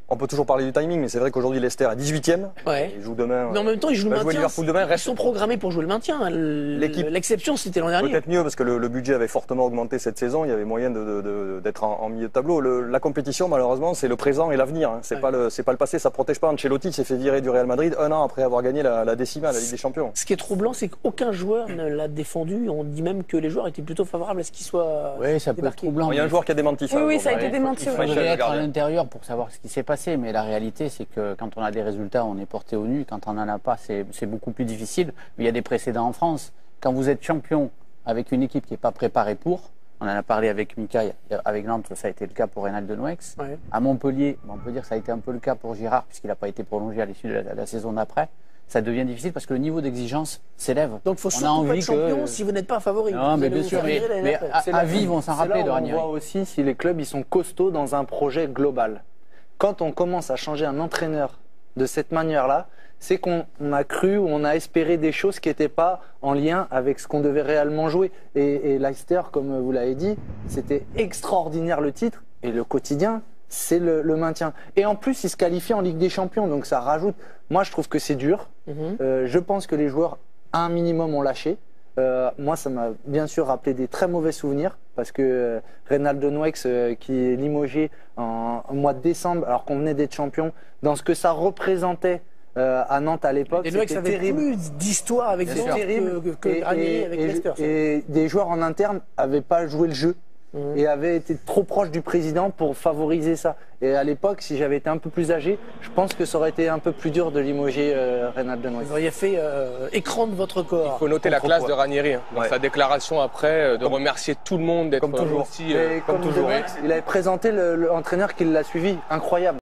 On peut toujours parler du timing, mais c'est vrai qu'aujourd'hui Leicester est 18e. Ouais. Il joue demain. Mais en même temps, ils jouent le maintien. Liverpool demain. Ils sont programmés pour jouer le maintien. L'exception, c'était l'an dernier. Peut-être mieux parce que le budget avait fortement augmenté cette saison. Il y avait moyen d'être en milieu de tableau. La compétition, malheureusement, c'est le présent et l'avenir. Hein. C'est pas le passé. Ça protège pas. Ancelotti s'est fait virer du Real Madrid 1 an après avoir gagné la décima, la Ligue des Champions. Ce qui est troublant, c'est qu'aucun joueur ne l'a défendu. On dit même que les joueurs étaient plutôt favorables à ce qu'il soit. Oui, ça peut être troublant. Il y a un joueur qui a démenti ça. Oui, ça a été démenti. Il faudrait être à l'intérieur pour savoir ce qui s'est passé, mais la réalité, c'est que quand on a des résultats, on est porté au nu. Quand on n'en a pas, c'est beaucoup plus difficile. Mais il y a des précédents en France. Quand vous êtes champion avec une équipe qui n'est pas préparée pour, on en a parlé avec Mika, avec Nantes, ça a été le cas pour Reynald de Nouex. Ouais. À Montpellier, on peut dire que ça a été un peu le cas pour Girard, puisqu'il n'a pas été prolongé à l'issue de la saison d'après. Ça devient difficile parce que le niveau d'exigence s'élève. Donc il faut surtout pas être champion si vous n'êtes pas un favori. Non, mais bien sûr, mais à vie, ils vont s'en rappeler de Ranieri. On voit aussi si les clubs ils sont costauds dans un projet global. Quand on commence à changer un entraîneur de cette manière-là, c'est qu'on a cru ou on a espéré des choses qui n'étaient pas en lien avec ce qu'on devait réellement jouer. Et Leicester, comme vous l'avez dit, c'était extraordinaire le titre et le quotidien, c'est le maintien. Et en plus, ils se qualifient en Ligue des Champions, donc ça rajoute. Moi, je trouve que c'est dur. Je pense que les joueurs, à un minimum, ont lâché. Moi, ça m'a bien sûr rappelé des très mauvais souvenirs parce que Reynald de Nouex qui est limogé en mois de décembre alors qu'on venait d'être champion, dans ce que ça représentait à Nantes à l'époque, c'était terrible. Plus d'histoire avec des joueurs que Ranieri avec Leicester. Et des joueurs en interne n'avaient pas joué le jeu. Et avait été trop proche du président pour favoriser ça. Et à l'époque, si j'avais été un peu plus âgé, je pense que ça aurait été un peu plus dur de limoger Reynald de Nouex. Vous auriez fait écran de votre corps. Il faut noter la classe de Ranieri, dans sa déclaration après, de remercier tout le monde d'être comme toujours. aussi... comme toujours. Il avait présenté l'entraîneur qui l'a suivi, incroyable.